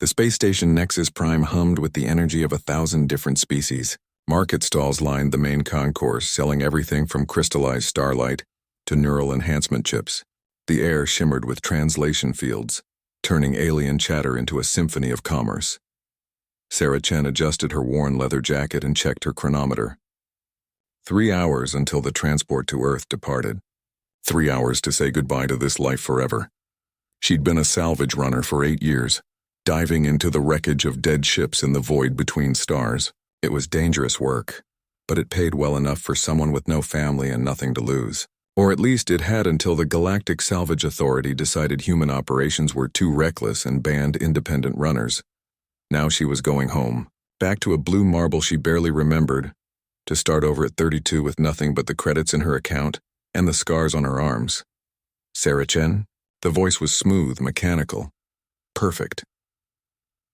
The space station Nexus Prime hummed with the energy of 1,000 different species. Market stalls lined the main concourse, selling everything from crystallized starlight to neural enhancement chips. The air shimmered with translation fields, turning alien chatter into a symphony of commerce. Sarah Chen adjusted her worn leather jacket and checked her chronometer. 3 hours until the transport to Earth departed. 3 hours to say goodbye to this life forever. She'd been a salvage runner for 8 years, diving into the wreckage of dead ships in the void between stars. It was dangerous work, but it paid well enough for someone with no family and nothing to lose. Or at least it had until the Galactic Salvage Authority decided human operations were too reckless and banned independent runners. Now she was going home, back to a blue marble she barely remembered, to start over at 32 with nothing but the credits in her account and the scars on her arms. Sarah Chen? The voice was smooth, mechanical. Perfect.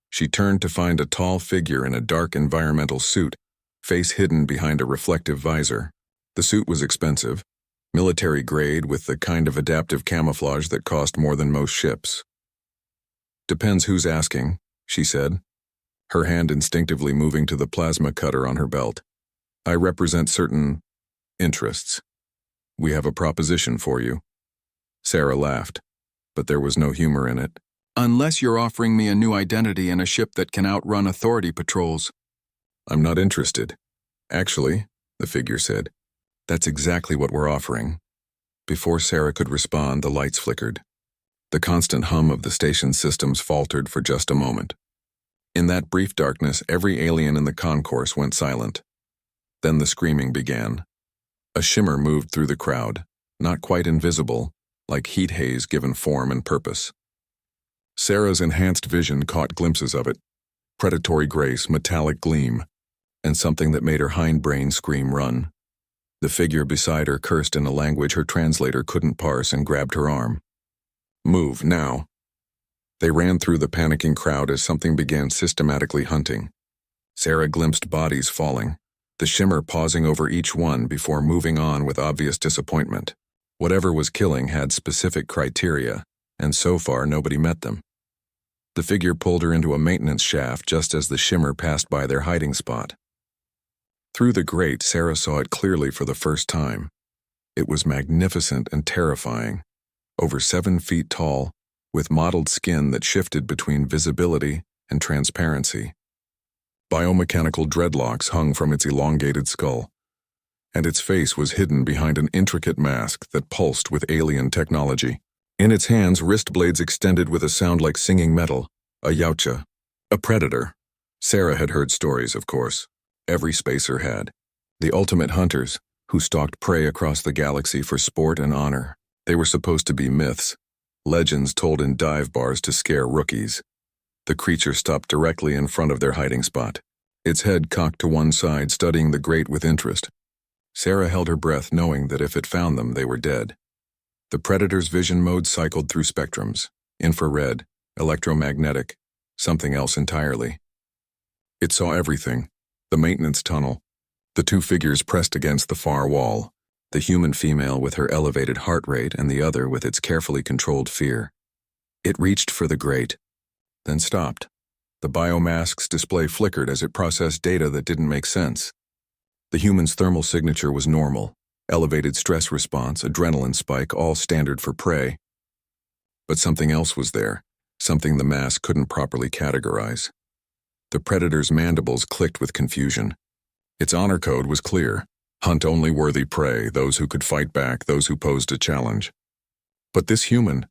She turned to find a tall figure in a dark environmental suit, face hidden behind a reflective visor. The suit was expensive, military grade with the kind of adaptive camouflage that cost more than most ships. "Depends who's asking," she said, her hand instinctively moving to the plasma cutter on her belt. "I represent certain interests. We have a proposition for you." Sarah laughed, but there was no humor in it. "Unless you're offering me a new identity and a ship that can outrun authority patrols." "I'm not interested. Actually," the figure said, "that's exactly what we're offering." Before Sarah could respond, the lights flickered. The constant hum of the station's systems faltered for just a moment. In that brief darkness, every alien in the concourse went silent. Then the screaming began. A shimmer moved through the crowd, not quite invisible, like heat haze given form and purpose. Sarah's enhanced vision caught glimpses of it, predatory grace, metallic gleam, and something that made her hindbrain scream run. The figure beside her cursed in a language her translator couldn't parse and grabbed her arm. "Move, now." They ran through the panicking crowd as something began systematically hunting. Sarah glimpsed bodies falling, the shimmer pausing over each one before moving on with obvious disappointment. Whatever was killing had specific criteria, and so far nobody met them. The figure pulled her into a maintenance shaft just as the shimmer passed by their hiding spot. Through the grate, Sarah saw it clearly for the first time. It was magnificent and terrifying, over 7 feet tall, with mottled skin that shifted between visibility and transparency. Biomechanical dreadlocks hung from its elongated skull, and its face was hidden behind an intricate mask that pulsed with alien technology. In its hands, wrist blades extended with a sound like singing metal, a yautja, a predator. Sarah had heard stories, of course. Every spacer had. The ultimate hunters, who stalked prey across the galaxy for sport and honor. They were supposed to be myths, legends told in dive bars to scare rookies. The creature stopped directly in front of their hiding spot, its head cocked to one side, studying the grate with interest. Sarah held her breath, knowing that if it found them, they were dead. The predator's vision mode cycled through spectrums: infrared, electromagnetic, something else entirely. It saw everything: the maintenance tunnel, the 2 figures pressed against the far wall, the human female with her elevated heart rate and the other with its carefully controlled fear. It reached for the grate, then stopped. The biomask's display flickered as it processed data that didn't make sense. The human's thermal signature was normal, elevated stress response, adrenaline spike, all standard for prey. But something else was there, something the mask couldn't properly categorize. The predator's mandibles clicked with confusion. Its honor code was clear: hunt only worthy prey, those who could fight back, those who posed a challenge. But this human,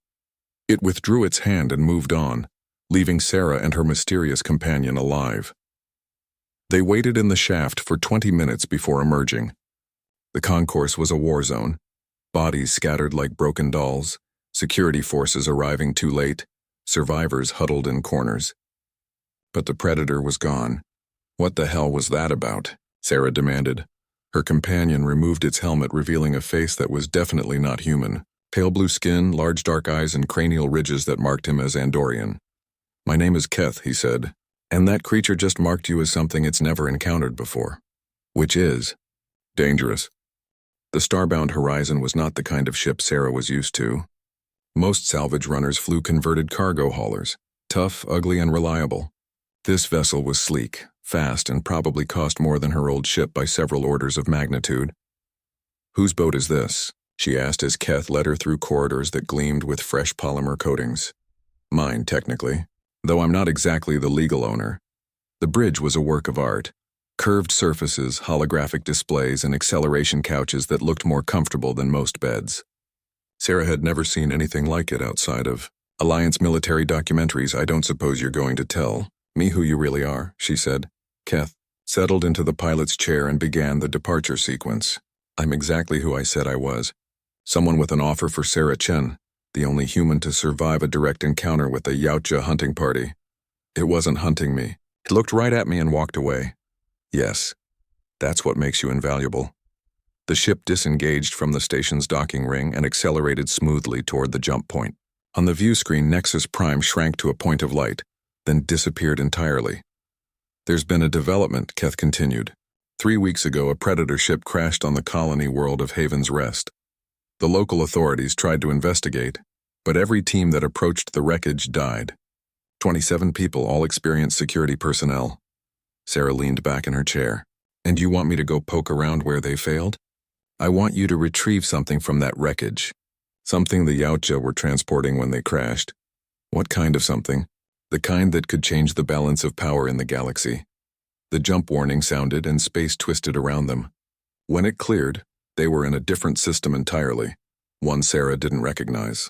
it withdrew its hand and moved on, leaving Sarah and her mysterious companion alive. They waited in the shaft for 20 minutes before emerging. The concourse was a war zone, bodies scattered like broken dolls, security forces arriving too late, survivors huddled in corners. But the predator was gone. "What the hell was that about?" Sarah demanded. Her companion removed its helmet, revealing a face that was definitely not human. Pale blue skin, large dark eyes, and cranial ridges that marked him as Andorian. "My name is Keth," he said, "and that creature just marked you as something it's never encountered before." "Which is?" "Dangerous." The starbound Horizon was not the kind of ship Sarah was used to. Most salvage runners flew converted cargo haulers, Tough, ugly, and reliable. This vessel was sleek, fast, and probably cost more than her old ship by several orders of magnitude. "Whose boat is this?" she asked as Keth led her through corridors that gleamed with fresh polymer coatings. "Mine, technically, though I'm not exactly the legal owner." The bridge was a work of art. Curved surfaces, holographic displays, and acceleration couches that looked more comfortable than most beds. Sarah had never seen anything like it outside of Alliance military documentaries. "I don't suppose you're going to tell me who you really are," she said. Keth settled into the pilot's chair and began the departure sequence. "I'm exactly who I said I was. Someone with an offer for Sarah Chen, the only human to survive a direct encounter with a Yautja hunting party. It wasn't hunting me. It looked right at me and walked away. Yes, that's what makes you invaluable." The ship disengaged from the station's docking ring and accelerated smoothly toward the jump point. On the view screen, Nexus Prime shrank to a point of light, then disappeared entirely. "There's been a development," Keth continued. 3 weeks ago, a Predator ship crashed on the colony world of Haven's Rest. The local authorities tried to investigate, but every team that approached the wreckage died. 27 people, all experienced security personnel. Sarah leaned back in her chair. "And you want me to go poke around where they failed?" "I want you to retrieve something from that wreckage. Something the Yautja were transporting when they crashed." "What kind of something?" "The kind that could change the balance of power in the galaxy." The jump warning sounded and space twisted around them. When it cleared, they were in a different system entirely, one Sarah didn't recognize.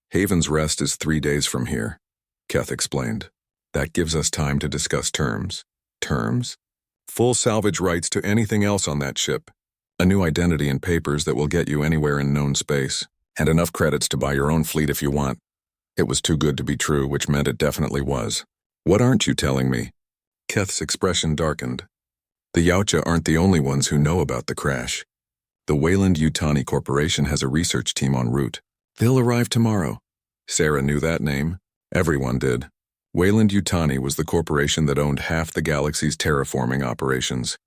"Haven's Rest is 3 days from here," Keth explained. "That gives us time to discuss terms." "Terms?" "Full salvage rights to anything else on that ship. A new identity and papers that will get you anywhere in known space. And enough credits to buy your own fleet if you want." It was too good to be true, which meant it definitely was. "What aren't you telling me?" Keth's expression darkened. "The Yautja aren't the only ones who know about the crash. The Weyland-Yutani Corporation has a research team en route. They'll arrive tomorrow." Sarah knew that name. Everyone did. Weyland-Yutani was the corporation that owned half the galaxy's terraforming operations,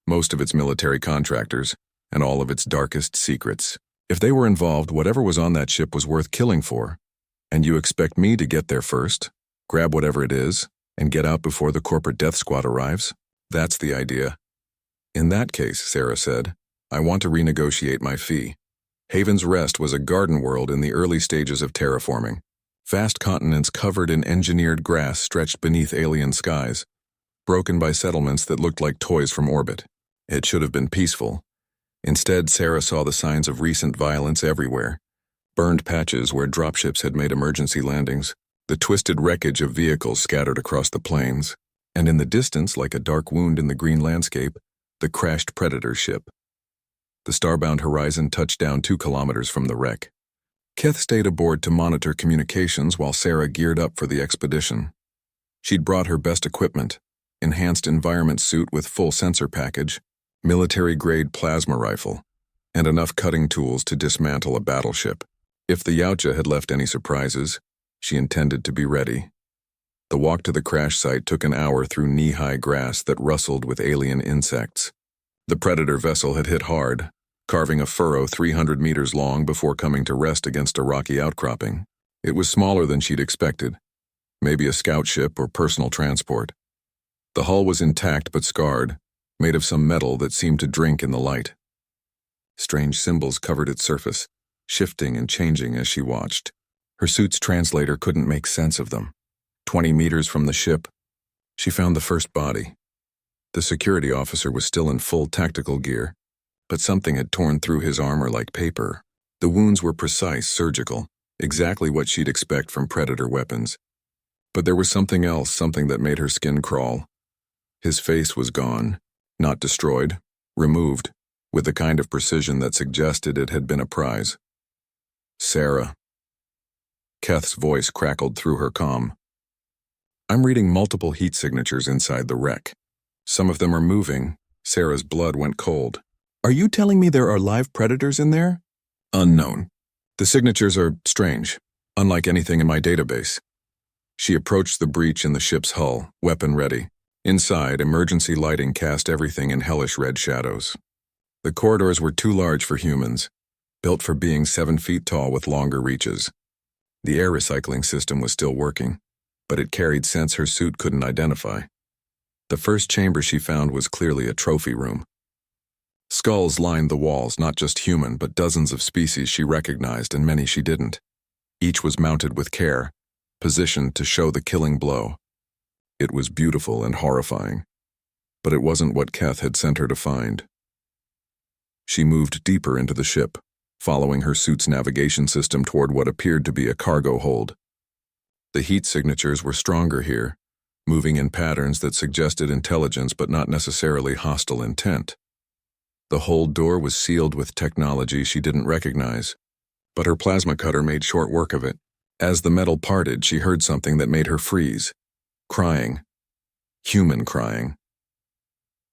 most of its military contractors, and all of its darkest secrets. If they were involved, whatever was on that ship was worth killing for. And you expect me to get there first, grab whatever it is, and get out before the corporate death squad arrives? That's the idea. "In that case," Sarah said, "I want to renegotiate my fee." Haven's Rest was a garden world in the early stages of terraforming. Vast continents covered in engineered grass stretched beneath alien skies, broken by settlements that looked like toys from orbit. It should have been peaceful. Instead, Sarah saw the signs of recent violence everywhere. Burned patches where dropships had made emergency landings, the twisted wreckage of vehicles scattered across the plains, and in the distance, like a dark wound in the green landscape, the crashed Predator ship. The starbound horizon touched down 2 kilometers from the wreck. Keth stayed aboard to monitor communications while Sarah geared up for the expedition. She'd brought her best equipment, enhanced environment suit with full sensor package, military-grade plasma rifle, and enough cutting tools to dismantle a battleship. If the Yautja had left any surprises, she intended to be ready. The walk to the crash site took an hour through knee-high grass that rustled with alien insects. The Predator vessel had hit hard, carving a furrow 300 meters long before coming to rest against a rocky outcropping. It was smaller than she'd expected, maybe a scout ship or personal transport. The hull was intact but scarred, made of some metal that seemed to drink in the light. Strange symbols covered its surface, shifting and changing as she watched. Her suit's translator couldn't make sense of them. 20 meters from the ship, she found the first body. The security officer was still in full tactical gear, but something had torn through his armor like paper. The wounds were precise, surgical, exactly what she'd expect from Predator weapons. But there was something else, something that made her skin crawl. His face was gone, not destroyed, removed, with the kind of precision that suggested it had been a prize. "Sarah." Keth's voice crackled through her comm. "I'm reading multiple heat signatures inside the wreck. Some of them are moving." Sarah's blood went cold. "Are you telling me there are live predators in there?" "Unknown. The signatures are strange, unlike anything in my database." She approached the breach in the ship's hull, weapon ready. Inside, emergency lighting cast everything in hellish red shadows. The corridors were too large for humans, built for being 7 feet tall with longer reaches. The air recycling system was still working. but it carried scents her suit couldn't identify. The first chamber she found was clearly a trophy room. Skulls lined the walls, not just human, but dozens of species she recognized and many she didn't. Each was mounted with care, positioned to show the killing blow. It was beautiful and horrifying, but it wasn't what Keth had sent her to find. She moved deeper into the ship, following her suit's navigation system toward what appeared to be a cargo hold. The heat signatures were stronger here, moving in patterns that suggested intelligence but not necessarily hostile intent. The hold door was sealed with technology she didn't recognize, but her plasma cutter made short work of it. As the metal parted, she heard something that made her freeze. Crying. Human crying.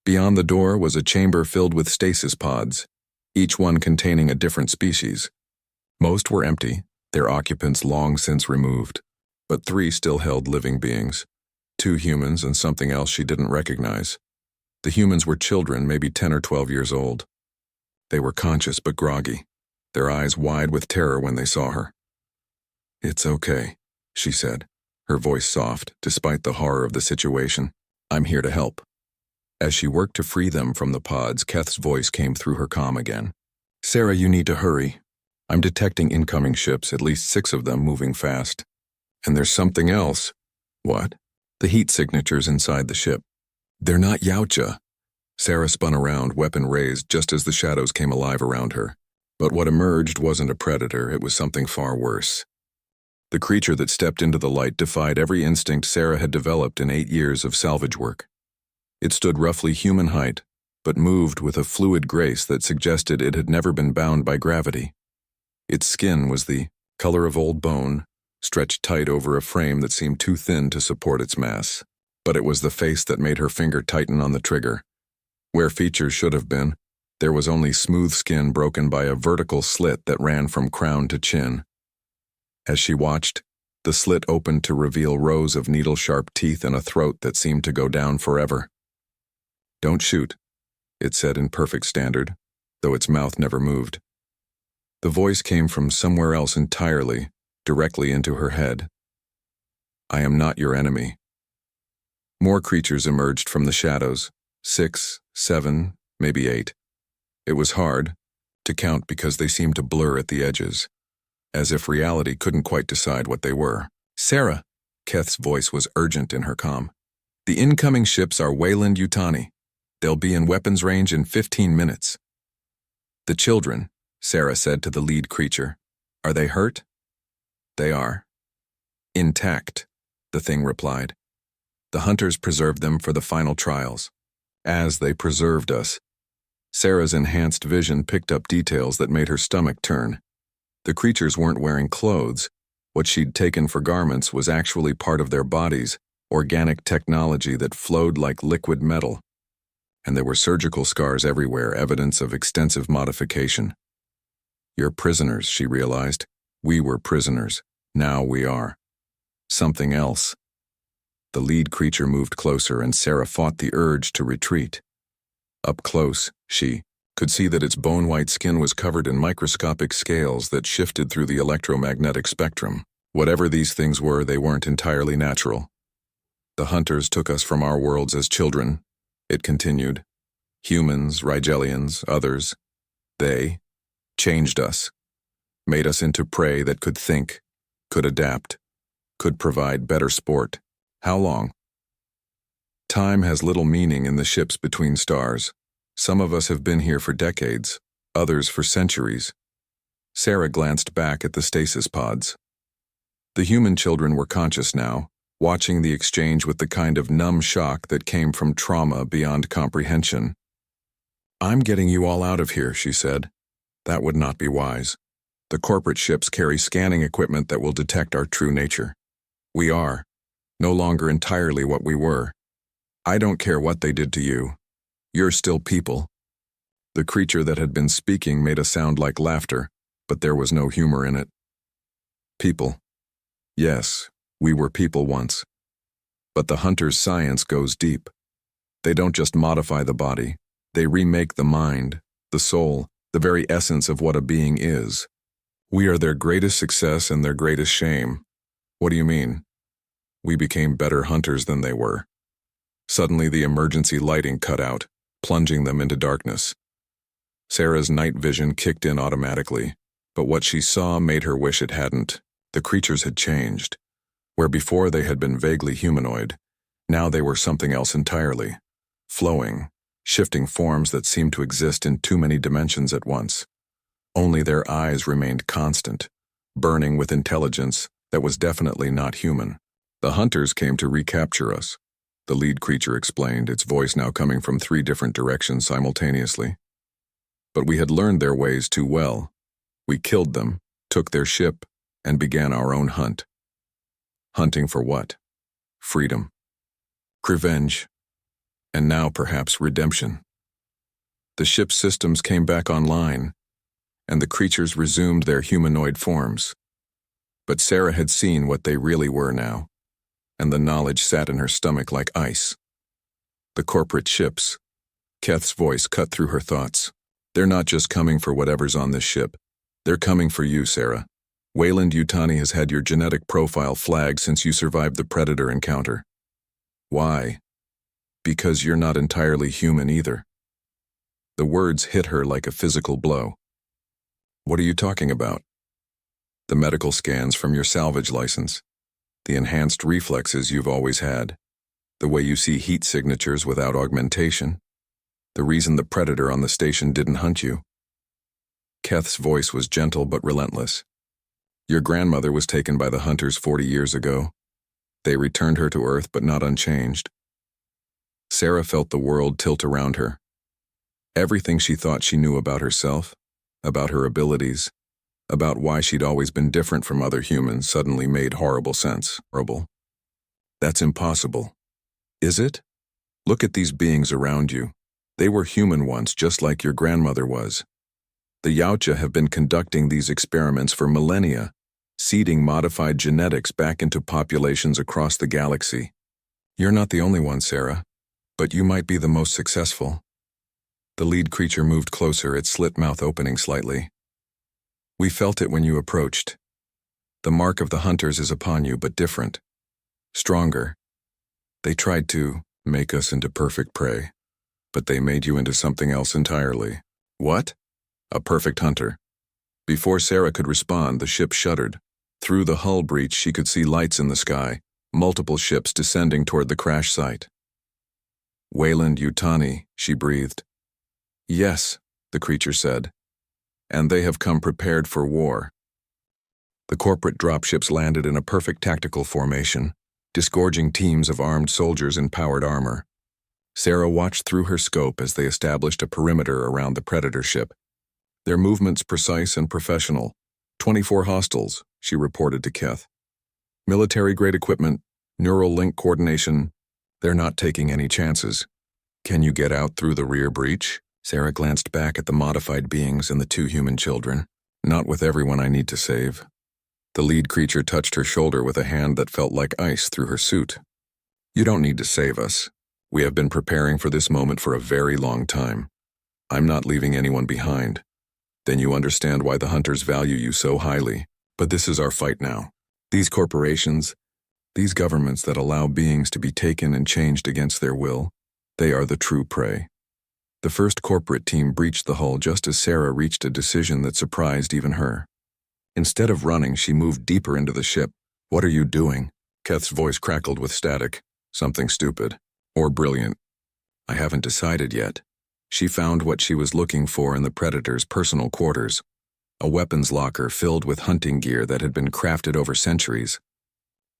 Beyond the door was a chamber filled with stasis pods, each one containing a different species. Most were empty, their occupants long since removed, but 3 still held living beings. 2 humans and something else she didn't recognize. The humans were children, maybe 10 or 12 years old. They were conscious but groggy, their eyes wide with terror when they saw her. "It's okay," she said, her voice soft, despite the horror of the situation. "I'm here to help." As she worked to free them from the pods, Keth's voice came through her comm again. "Sarah, you need to hurry. I'm detecting incoming ships, at least 6 of them moving fast. And there's something else." "What?" "The heat signatures inside the ship. They're not Yautja." Sarah spun around, weapon raised, just as the shadows came alive around her. But what emerged wasn't a predator, it was something far worse. The creature that stepped into the light defied every instinct Sarah had developed in 8 years of salvage work. It stood roughly human height, but moved with a fluid grace that suggested it had never been bound by gravity. Its skin was the color of old bone, stretched tight over a frame that seemed too thin to support its mass. But it was the face that made her finger tighten on the trigger. Where features should have been, there was only smooth skin broken by a vertical slit that ran from crown to chin. As she watched, the slit opened to reveal rows of needle-sharp teeth and a throat that seemed to go down forever. "Don't shoot," it said in perfect standard, though its mouth never moved. The voice came from somewhere else entirely, directly into her head. "I am not your enemy." More creatures emerged from the shadows, 6, 7, maybe 8. It was hard to count because they seemed to blur at the edges, as if reality couldn't quite decide what they were. "Sarah," Keth's voice was urgent in her comm. "The incoming ships are Wayland Yutani. They'll be in weapons range in 15 minutes. "The children," Sarah said to the lead creature. "Are they hurt?" "They are." "Intact," the thing replied. "The hunters preserved them for the final trials. As they preserved us." Sarah's enhanced vision picked up details that made her stomach turn. The creatures weren't wearing clothes. What she'd taken for garments was actually part of their bodies, organic technology that flowed like liquid metal. And there were surgical scars everywhere, evidence of extensive modification. "You're prisoners," she realized. "We were prisoners. Now we are. Something else." The lead creature moved closer, and Sarah fought the urge to retreat. Up close, she could see that its bone-white skin was covered in microscopic scales that shifted through the electromagnetic spectrum. Whatever these things were, they weren't entirely natural. "The hunters took us from our worlds as children," it continued. "Humans, Rigelians, others. They changed us, made us into prey that could think, could adapt, could provide better sport. How long?" "Time has little meaning in the ships between stars. Some of us have been here for decades, others for centuries." Sarah glanced back at the stasis pods. The human children were conscious now, watching the exchange with the kind of numb shock that came from trauma beyond comprehension. "I'm getting you all out of here," she said. "That would not be wise. The corporate ships carry scanning equipment that will detect our true nature. We are no longer entirely what we were. I don't care what they did to you. You're still people." The creature that had been speaking made a sound like laughter, but there was no humor in it. "People. Yes, we were people once. But the hunter's science goes deep. They don't just modify the body, they remake the mind, the soul, the very essence of what a being is. We are their greatest success and their greatest shame." "What do you mean?" We became better hunters than they were. Suddenly the emergency lighting cut out, plunging them into darkness. Sarah's night vision kicked in automatically, but what she saw made her wish it hadn't. The creatures had changed. Where before they had been vaguely humanoid, now they were something else entirely. Flowing, shifting forms that seemed to exist in too many dimensions at once. Only their eyes remained constant, burning with intelligence that was definitely not human. The hunters came to recapture us, the lead creature explained, its voice now coming from 3 different directions simultaneously. But we had learned their ways too well. We killed them, took their ship, and began our own hunt. Hunting for what? Freedom. Revenge. And now perhaps redemption. The ship's systems came back online, and the creatures resumed their humanoid forms. But Sarah had seen what they really were now, and the knowledge sat in her stomach like ice. The corporate ships. Keth's voice cut through her thoughts. They're not just coming for whatever's on this ship. They're coming for you, Sarah. Weyland-Yutani has had your genetic profile flagged since you survived the Predator encounter. Why? Because you're not entirely human either. The words hit her like a physical blow. What are you talking about? The medical scans from your salvage license. The enhanced reflexes you've always had. The way you see heat signatures without augmentation. The reason the Predator on the station didn't hunt you. Keth's voice was gentle but relentless. Your grandmother was taken by the hunters 40 years ago. They returned her to Earth but not unchanged. Sarah felt the world tilt around her. Everything she thought she knew about herself, about her abilities, about why she'd always been different from other humans suddenly made horrible sense. Horrible. That's impossible. Is it? Look at these beings around you. They were human once, just like your grandmother was. The Yautja have been conducting these experiments for millennia, seeding modified genetics back into populations across the galaxy. You're not the only one, Sarah, but you might be the most successful. The lead creature moved closer, its slit mouth opening slightly. We felt it when you approached. The mark of the hunters is upon you, but different. Stronger. They tried to make us into perfect prey, but they made you into something else entirely. What? A perfect hunter. Before Sarah could respond, the ship shuddered. Through the hull breach, she could see lights in the sky, multiple ships descending toward the crash site. Weyland-Yutani, she breathed. Yes, the creature said. And they have come prepared for war. The corporate dropships landed in a perfect tactical formation, disgorging teams of armed soldiers in powered armor. Sarah watched through her scope as they established a perimeter around the Predator ship. Their movements precise and professional. 24 hostiles, she reported to Keth. Military-grade equipment, neural link coordination. They're not taking any chances. Can you get out through the rear breach? Sarah glanced back at the modified beings and the 2 human children. Not with everyone I need to save. The lead creature touched her shoulder with a hand that felt like ice through her suit. You don't need to save us. We have been preparing for this moment for a very long time. I'm not leaving anyone behind. Then you understand why the hunters value you so highly. But this is our fight now. These corporations, these governments that allow beings to be taken and changed against their will, they are the true prey. The first corporate team breached the hull just as Sarah reached a decision that surprised even her. Instead of running, she moved deeper into the ship. What are you doing? Keth's voice crackled with static. Something stupid. Or brilliant. I haven't decided yet. She found what she was looking for in the Predator's personal quarters. A weapons locker filled with hunting gear that had been crafted over centuries.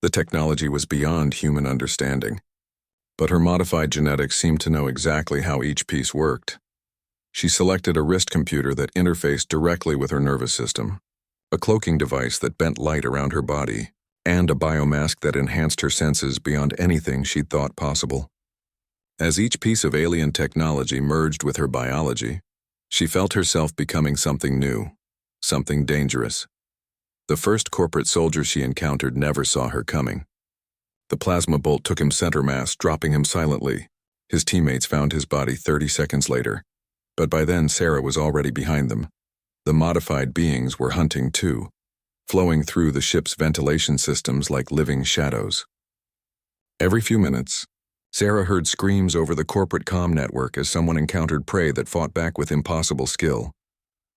The technology was beyond human understanding. But her modified genetics seemed to know exactly how each piece worked. She selected a wrist computer that interfaced directly with her nervous system, a cloaking device that bent light around her body, and a biomask that enhanced her senses beyond anything she'd thought possible. As each piece of alien technology merged with her biology, she felt herself becoming something new, something dangerous. The first corporate soldier she encountered never saw her coming. The plasma bolt took him center mass, dropping him silently. His teammates found his body 30 seconds later, but by then Sarah was already behind them. The modified beings were hunting too, flowing through the ship's ventilation systems like living shadows. Every few minutes, Sarah heard screams over the corporate comm network as someone encountered prey that fought back with impossible skill.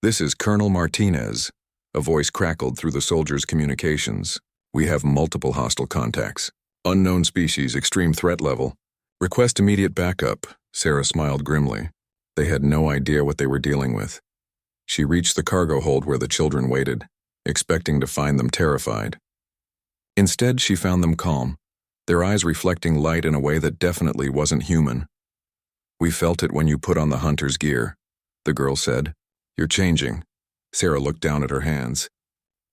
"This is Colonel Martinez," a voice crackled through the soldiers' communications. "We have multiple hostile contacts. Unknown species, extreme threat level. Request immediate backup." Sarah smiled grimly. They had no idea what they were dealing with. She reached the cargo hold where the children waited, expecting to find them terrified. Instead, she found them calm, their eyes reflecting light in a way that definitely wasn't human. "We felt it when you put on the hunter's gear," the girl said. "You're changing." Sarah looked down at her hands.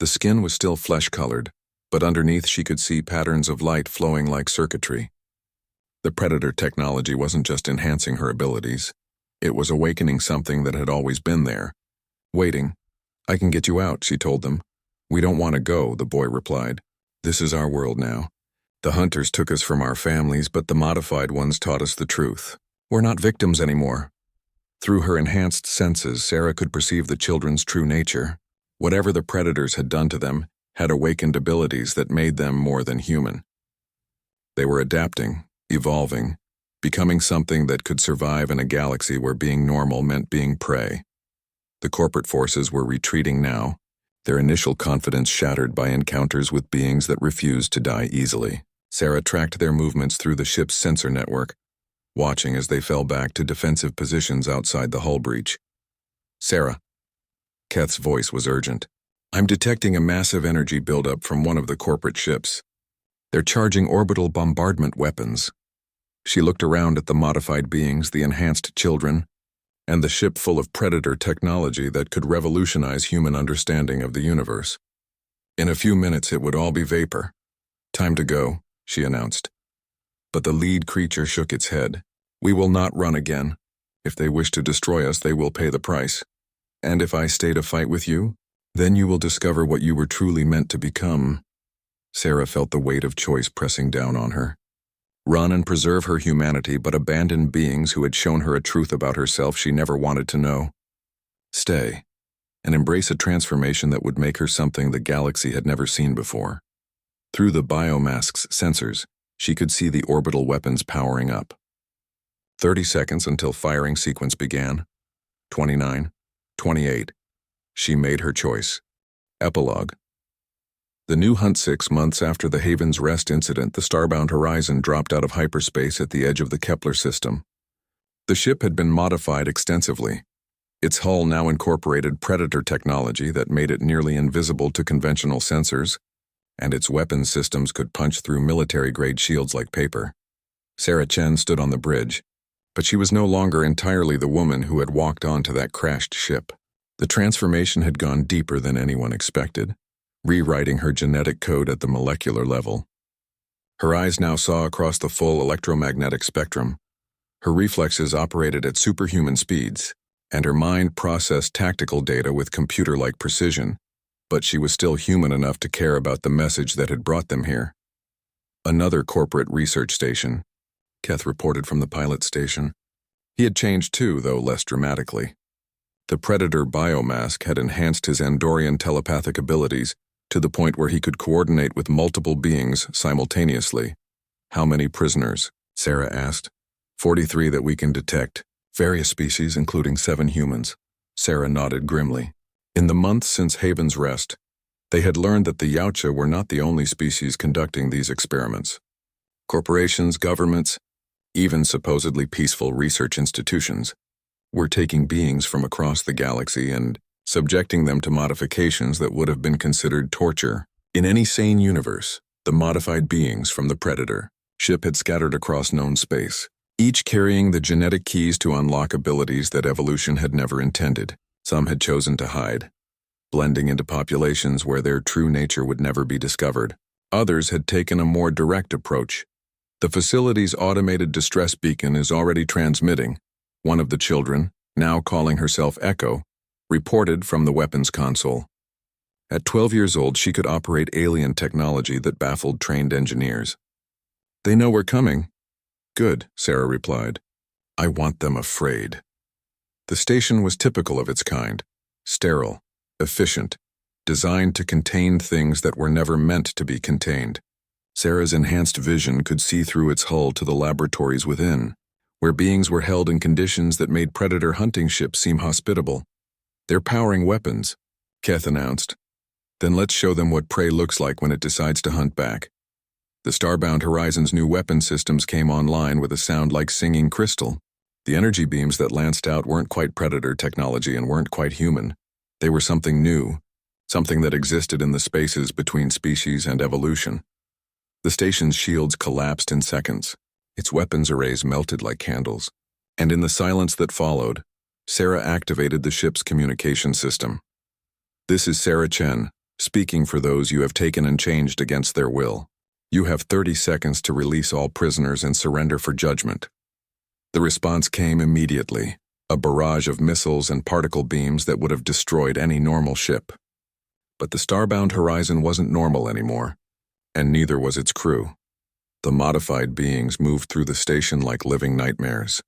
The skin was still flesh-colored, but underneath she could see patterns of light flowing like circuitry. The predator technology wasn't just enhancing her abilities. It was awakening something that had always been there. "Waiting. I can get you out," she told them. "We don't want to go," the boy replied. "This is our world now. The hunters took us from our families, but the modified ones taught us the truth. We're not victims anymore." Through her enhanced senses, Sarah could perceive the children's true nature. Whatever the predators had done to them had awakened abilities that made them more than human. They were adapting, evolving, becoming something that could survive in a galaxy where being normal meant being prey. The corporate forces were retreating now, their initial confidence shattered by encounters with beings that refused to die easily. Sarah tracked their movements through the ship's sensor network, watching as they fell back to defensive positions outside the hull breach. "Sarah." Keth's voice was urgent. "I'm detecting a massive energy buildup from one of the corporate ships. They're charging orbital bombardment weapons." She looked around at the modified beings, the enhanced children, and the ship full of predator technology that could revolutionize human understanding of the universe. In a few minutes it would all be vapor. "Time to go," she announced. But the lead creature shook its head. "We will not run again. If they wish to destroy us, they will pay the price. And if I stay to fight with you, then you will discover what you were truly meant to become." Sarah felt the weight of choice pressing down on her. Run and preserve her humanity, but abandon beings who had shown her a truth about herself she never wanted to know. Stay, and embrace a transformation that would make her something the galaxy had never seen before. Through the biomask's sensors, she could see the orbital weapons powering up. 30 seconds until firing sequence began. 29, 28. She made her choice. Epilogue. The new hunt 6 months after the Haven's Rest incident, the Starbound Horizon dropped out of hyperspace at the edge of the Kepler system. The ship had been modified extensively. Its hull now incorporated predator technology that made it nearly invisible to conventional sensors, and its weapons systems could punch through military-grade shields like paper. Sarah Chen stood on the bridge, but she was no longer entirely the woman who had walked onto that crashed ship. The transformation had gone deeper than anyone expected, rewriting her genetic code at the molecular level. Her eyes now saw across the full electromagnetic spectrum. Her reflexes operated at superhuman speeds, and her mind processed tactical data with computer-like precision, but she was still human enough to care about the message that had brought them here. Another corporate research station, Keth reported from the pilot station. He had changed too, though less dramatically. The predator biomask had enhanced his Andorian telepathic abilities to the point where he could coordinate with multiple beings simultaneously. "How many prisoners?" Sarah asked. 43 that we can detect. Various species, including 7 humans." Sarah nodded grimly. In the months since Haven's Rest, they had learned that the Yautja were not the only species conducting these experiments. Corporations, governments, even supposedly peaceful research institutions, were taking beings from across the galaxy and subjecting them to modifications that would have been considered torture. In any sane universe, the modified beings from the Predator ship had scattered across known space, each carrying the genetic keys to unlock abilities that evolution had never intended. Some had chosen to hide, blending into populations where their true nature would never be discovered. Others had taken a more direct approach. The facility's automated distress beacon is already transmitting. One of the children, now calling herself Echo, reported from the weapons console. At 12 years old, she could operate alien technology that baffled trained engineers. "They know we're coming." "Good," Sarah replied. "I want them afraid." The station was typical of its kind, sterile, efficient, designed to contain things that were never meant to be contained. Sarah's enhanced vision could see through its hull to the laboratories within, where beings were held in conditions that made predator hunting ships seem hospitable. "They're powering weapons," Keth announced. "Then let's show them what prey looks like when it decides to hunt back." The Starbound Horizon's new weapon systems came online with a sound like singing crystal. The energy beams that lanced out weren't quite predator technology and weren't quite human. They were something new, something that existed in the spaces between species and evolution. The station's shields collapsed in seconds. Its weapons arrays melted like candles. And in the silence that followed, Sarah activated the ship's communication system. "This is Sarah Chen, speaking for those you have taken and changed against their will. You have 30 seconds to release all prisoners and surrender for judgment." The response came immediately, a barrage of missiles and particle beams that would have destroyed any normal ship. But the Starbound Horizon wasn't normal anymore, and neither was its crew. The modified beings moved through the station like living nightmares,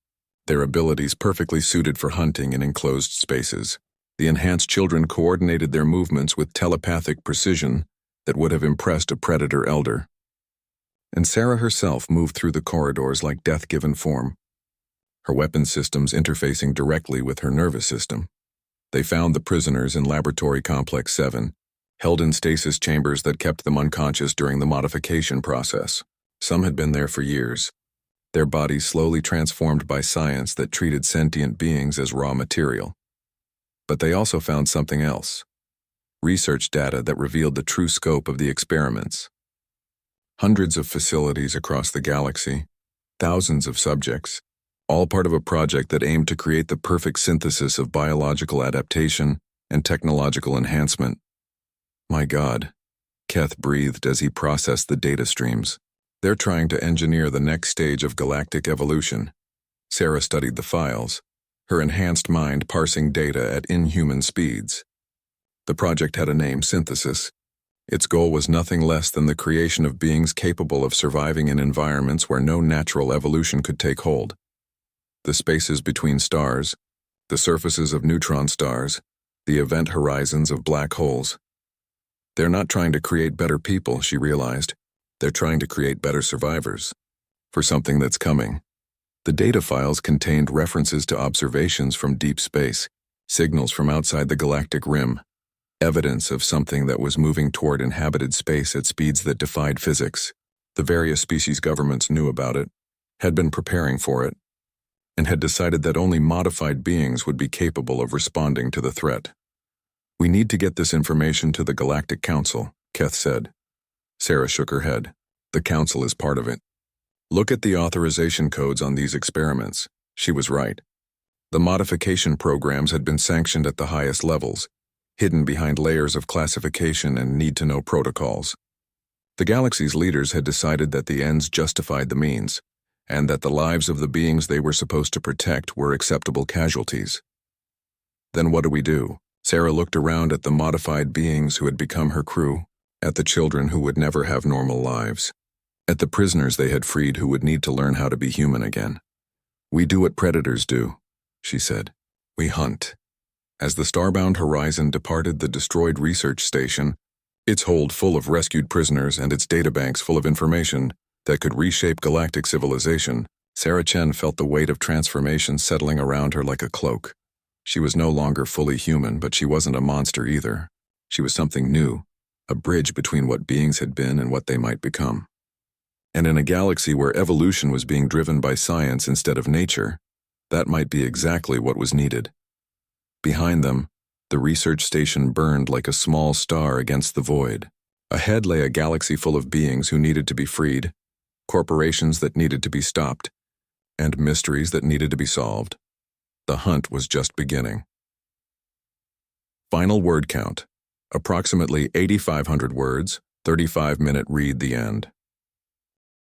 their abilities perfectly suited for hunting in enclosed spaces. The enhanced children coordinated their movements with telepathic precision that would have impressed a predator elder. And Sarah herself moved through the corridors like death-given form, her weapon systems interfacing directly with her nervous system. They found the prisoners in Laboratory Complex 7, held in stasis chambers that kept them unconscious during the modification process. Some had been there for years, their bodies slowly transformed by science that treated sentient beings as raw material. But they also found something else: research data that revealed the true scope of the experiments. Hundreds of facilities across the galaxy, thousands of subjects, all part of a project that aimed to create the perfect synthesis of biological adaptation and technological enhancement. "My God," Keth breathed as he processed the data streams. "They're trying to engineer the next stage of galactic evolution." Sarah studied the files, her enhanced mind parsing data at inhuman speeds. The project had a name: Synthesis. Its goal was nothing less than the creation of beings capable of surviving in environments where no natural evolution could take hold. The spaces between stars, the surfaces of neutron stars, the event horizons of black holes. They're not trying to create better people, she realized. They're trying to create better survivors. For something that's coming. The data files contained references to observations from deep space, signals from outside the galactic rim, evidence of something that was moving toward inhabited space at speeds that defied physics. The various species governments knew about it, had been preparing for it, and had decided that only modified beings would be capable of responding to the threat. "We need to get this information to the Galactic Council," Keth said. Sarah shook her head. "The Council is part of it. Look at the authorization codes on these experiments." She was right. The modification programs had been sanctioned at the highest levels, hidden behind layers of classification and need-to-know protocols. The galaxy's leaders had decided that the ends justified the means, and that the lives of the beings they were supposed to protect were acceptable casualties. Then what do we do? Sarah looked around at the modified beings who had become her crew, at the children who would never have normal lives, at the prisoners they had freed who would need to learn how to be human again. "We do what predators do," she said. "We hunt." As the Starbound Horizon departed the destroyed research station, its hold full of rescued prisoners and its databanks full of information that could reshape galactic civilization, Sarah Chen felt the weight of transformation settling around her like a cloak. She was no longer fully human, but she wasn't a monster either. She was something new, a bridge between what beings had been and what they might become. And in a galaxy where evolution was being driven by science instead of nature, that might be exactly what was needed. Behind them, the research station burned like a small star against the void. Ahead lay a galaxy full of beings who needed to be freed, corporations that needed to be stopped, and mysteries that needed to be solved. The hunt was just beginning. Final word count: approximately 8,500 words, 35-minute read the end.